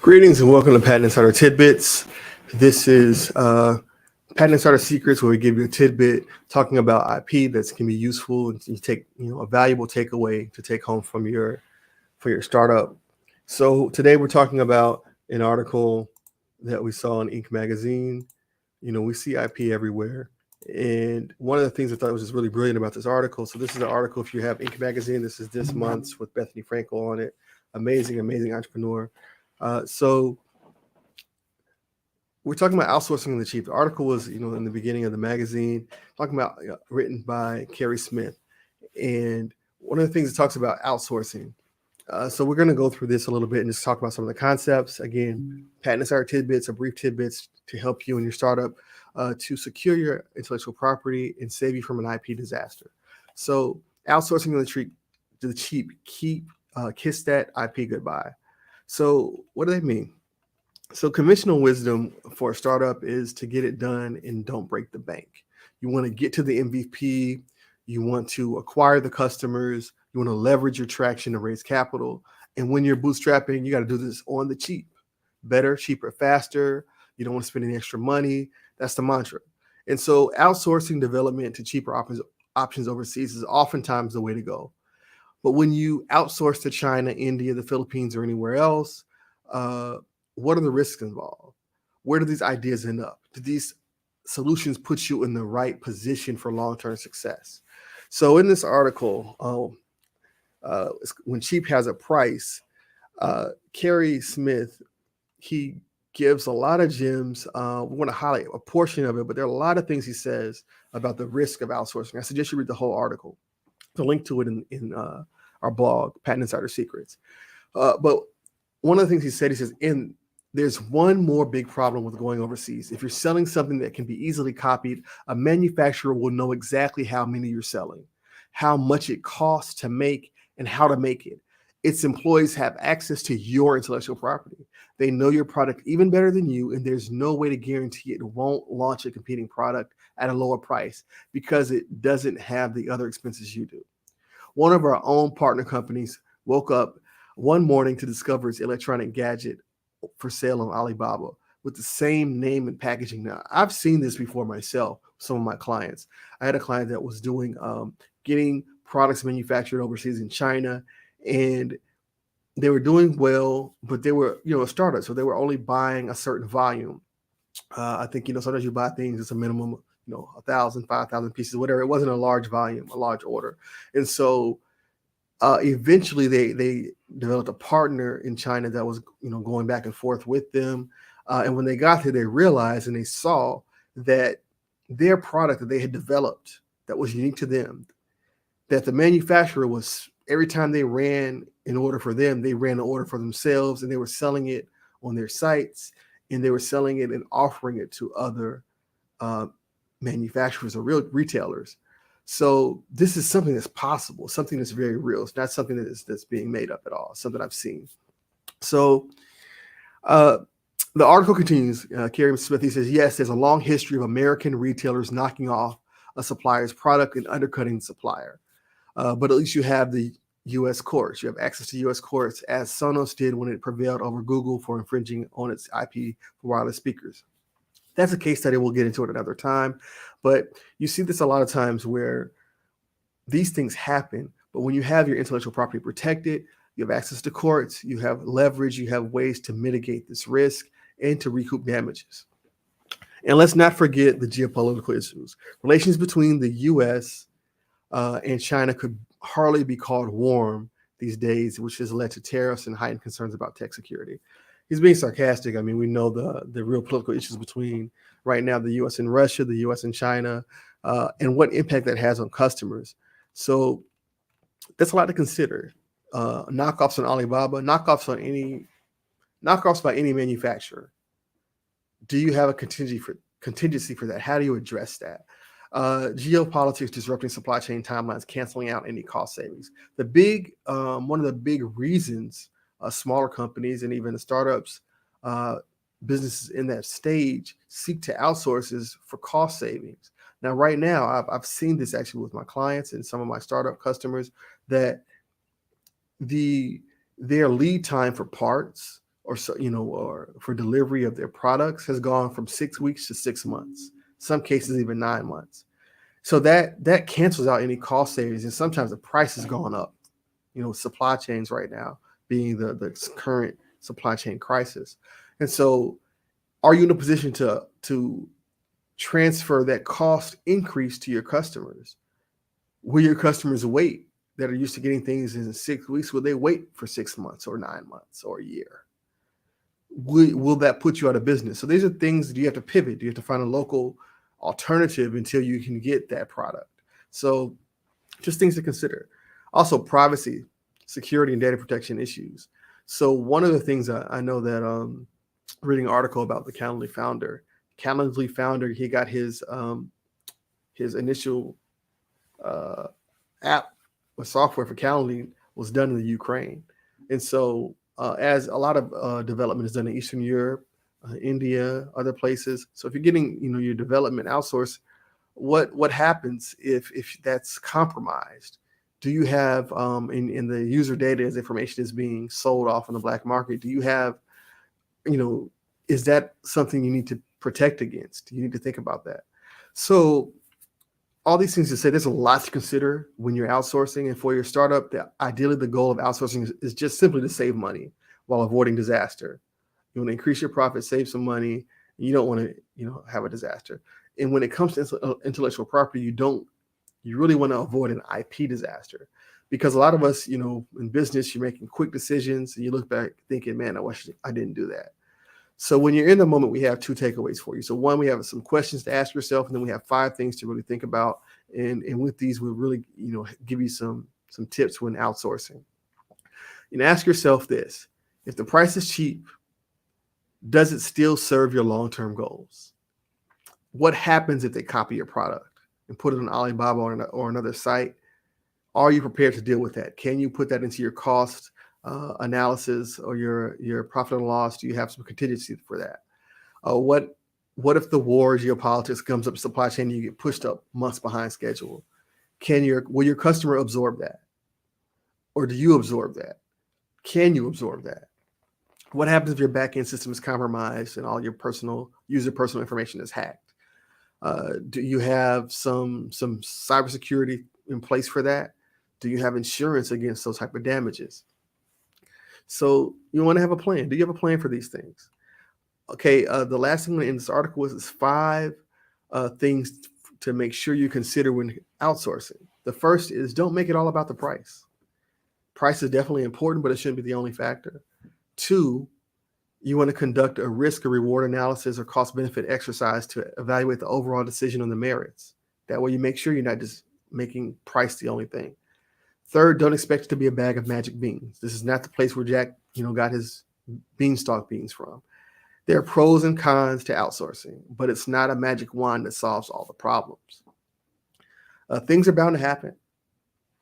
Greetings and welcome to Patent Insider Tidbits. This is Patent Insider Secrets, where we give you a tidbit talking about IP that can be useful and you take a valuable takeaway to take home from your startup. So today we're talking about an article that we saw in Inc. magazine. We see IP everywhere. And one of the things I thought was just really brilliant about this article. So this is an article, if you have Inc. magazine, this is this month's with Bethany Frankel on it. Amazing entrepreneur. So we're talking about outsourcing the cheap. The article was, in the beginning of the magazine, talking about written by Carrie Smith. And one of the things it talks about outsourcing. So we're going to go through this a little bit and just talk about some of the concepts. Again, Patent Insider Tidbits, brief tidbits to help you and your startup to secure your intellectual property and save you from an IP disaster. So outsourcing the cheap, kiss that IP goodbye. So what do they mean? So conventional wisdom for a startup is to get it done and don't break the bank. You want to get to the MVP. You want to acquire the customers. You want to leverage your traction to raise capital. And when you're bootstrapping, you got to do this on the cheap. Better, cheaper, faster. You don't want to spend any extra money. That's the mantra. And so outsourcing development to cheaper options overseas is oftentimes the way to go. But when you outsource to China, India, the Philippines, or anywhere else, what are the risks involved? Where do these ideas end up? Do these solutions put you in the right position for long-term success? So in this article, when cheap has a price, Carrie Smith, he gives a lot of gems. We want to highlight a portion of it, but there are a lot of things he says about the risk of outsourcing. I suggest you read the whole article. The link to it in our blog, Patent Insider Secrets. But one of the things he says, there's one more big problem with going overseas. If you're selling something that can be easily copied, a manufacturer will know exactly how many you're selling, how much it costs to make, and how to make it. Its employees have access to your intellectual property. They know your product even better than you, and there's no way to guarantee it won't launch a competing product at a lower price because it doesn't have the other expenses you do. One of our own partner companies woke up one morning to discover its electronic gadget for sale on Alibaba with the same name and packaging. Now, I've seen this before myself, some of my clients. I had a client that was doing getting products manufactured overseas in China, and they were doing well, but they were, a startup, so they were only buying a certain volume. I think, sometimes you buy things, it's a minimum, 1,000, 5,000 pieces, whatever. It wasn't a large volume, a large order. And so eventually they developed a partner in China that was, going back and forth with them. And when they got there, they realized and they saw that their product that they had developed that was unique to them, that the manufacturer was, every time they ran an order for them, they ran an order for themselves, and they were selling it on their sites, and they were selling it and offering it to other manufacturers or real retailers. So this is something that's possible, something that's very real. It's not something that's being made up at all. It's something I've seen. So the article continues. Carrie Smith, he says, yes, there's a long history of American retailers knocking off a supplier's product and undercutting the supplier. But at least you have the U.S. courts. You have access to U.S. courts, as Sonos did when it prevailed over Google for infringing on its IP for wireless speakers. That's a case study. We'll get into it another time. But you see this a lot of times where these things happen. But when you have your intellectual property protected, you have access to courts, you have leverage, you have ways to mitigate this risk and to recoup damages. And let's not forget the geopolitical issues. Relations between the U.S. And China could hardly be called warm these days, which has led to tariffs and heightened concerns about tech security. He's being sarcastic. I mean, we know the real political issues between right now the U.S. and Russia, the U.S. and China, and what impact that has on customers. So that's a lot to consider. Knockoffs on Alibaba, knockoffs by any manufacturer. Do you have a contingency for that? How do you address that? Geopolitics disrupting supply chain timelines, canceling out any cost savings. One of the big reasons smaller companies and even the startups, businesses in that stage seek to outsource is for cost savings. Now, right now, I've seen this actually with my clients and some of my startup customers, that their lead time for parts or so, or for delivery of their products has gone from 6 weeks to 6 months, some cases even 9 months. So that cancels out any cost savings, and sometimes the price has gone up. Supply chains right now being the current supply chain crisis. And so are you in a position to transfer that cost increase to your customers? Will your customers wait, that are used to getting things in 6 weeks? Will they wait for 6 months or 9 months or a year? Will that put you out of business? So these are things that you have to pivot. You have to find a local alternative until you can get that product. So just things to consider. Also, privacy, security, and data protection issues. So one of the things I know that reading an article about the Calendly founder, he got his initial app or software for Calendly was done in the Ukraine. And so as a lot of development is done in Eastern Europe, India, other places. So if you're getting your development outsourced, what happens if that's compromised? Do you have in the user data as information is being sold off on the black market? Do you have, is that something you need to protect against? You need to think about that. So all these things to say, there's a lot to consider when you're outsourcing. And for your startup, ideally the goal of outsourcing is just simply to save money while avoiding disaster. You want to increase your profit, save some money. You don't want to have a disaster. And when it comes to intellectual property, you really want to avoid an IP disaster, because a lot of us, in business, you're making quick decisions and you look back thinking, man, I wish I didn't do that. So when you're in the moment, we have 2 takeaways for you. So one, we have some questions to ask yourself, and then we have 5 things to really think about. And with these, we'll really, give you some tips when outsourcing. Ask yourself this: if the price is cheap, does it still serve your long-term goals? What happens if they copy your product and put it on Alibaba or another site? Are you prepared to deal with that? Can you put that into your cost analysis or your profit and loss? Do you have some contingency for that? What if the war, geopolitics comes up, supply chain, and you get pushed up months behind schedule? Will your customer absorb that? Or do you absorb that? Can you absorb that? What happens if your backend system is compromised and all your personal information is hacked? Do you have some cybersecurity in place for that? Do you have insurance against those type of damages? So you want to have a plan. Do you have a plan for these things? Okay, the last thing in this article is 5 things to make sure you consider when outsourcing. The first is, don't make it all about the price. Price is definitely important, but it shouldn't be the only factor. 2, you want to conduct a risk or reward analysis or cost benefit exercise to evaluate the overall decision on the merits. That way you make sure you're not just making price the only thing. 3rd, don't expect it to be a bag of magic beans. This is not the place where Jack, got his beanstalk beans from. There are pros and cons to outsourcing, but it's not a magic wand that solves all the problems. Things are bound to happen.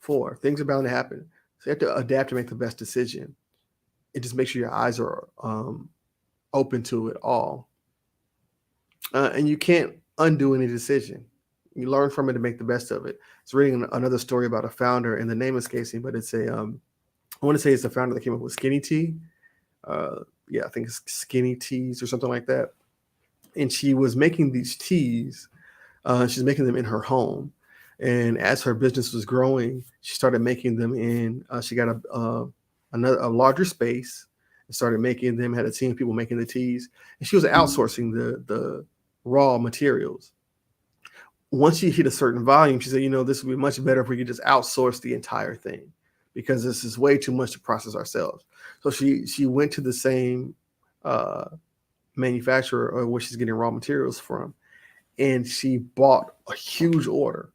4, things are bound to happen. So you have to adapt to make the best decision. And just make sure your eyes are open to it all. And you can't undo any decision. You learn from it to make the best of it. It's reading another story about a founder, and the name escapes me, but it's I want to say it's the founder that came up with Skinny Tea. I think it's Skinny Teas or something like that. And she was making these teas. She's making them in her home. And as her business was growing, she started making them she got a larger space and started making them, had a team of people making the teas. And she was outsourcing the raw materials. Once she hit a certain volume, she said, this would be much better if we could just outsource the entire thing, because this is way too much to process ourselves. So she went to the same manufacturer or where she's getting raw materials from, and she bought a huge order.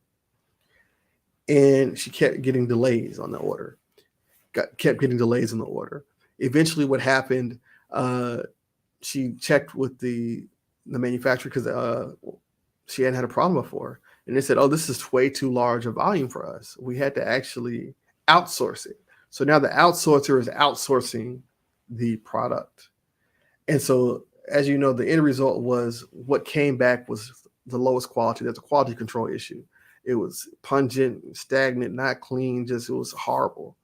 And she kept getting delays on the order. Kept getting delays on the order. Eventually, what happened? She checked with the manufacturer, because she hadn't had a problem before, and they said, "Oh, this is way too large a volume for us. We had to actually outsource it." So now the outsourcer is outsourcing the product, and so as you know, the end result was what came back was the lowest quality. That's a quality control issue. It was pungent, stagnant, not clean. It was horrible.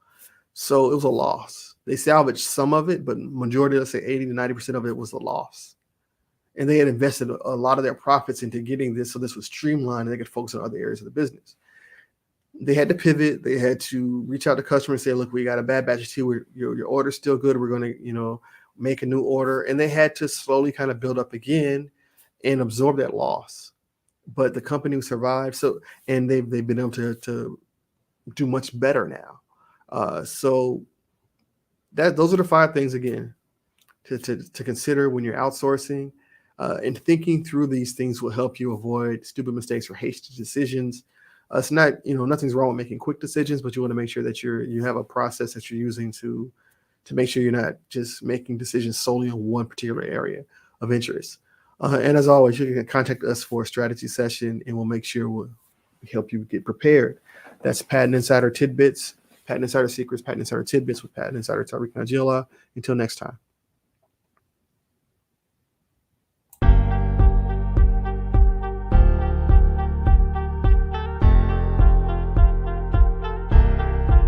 So it was a loss. They salvaged some of it, but majority, let's say 80 to 90% of it was a loss. And they had invested a lot of their profits into getting this, so this was streamlined and they could focus on other areas of the business. They had to pivot. They had to reach out to customers and say, look, we got a bad batch of tea. Your order's still good. We're going to, make a new order. And they had to slowly kind of build up again and absorb that loss. But the company survived. And they've been able to do much better now. So those are the 5 things, again, to consider when you're outsourcing. And thinking through these things will help you avoid stupid mistakes or hasty decisions. It's not, nothing's wrong with making quick decisions, but you want to make sure that you have a process that you're using to make sure you're not just making decisions solely on one particular area of interest. And as always, you can contact us for a strategy session, and we'll make sure we'll help you get prepared. That's Patent Insider Tidbits, Patent Insider Secrets, Patent Insider Tidbits with Patent Insider Tariq Najila. Until next time.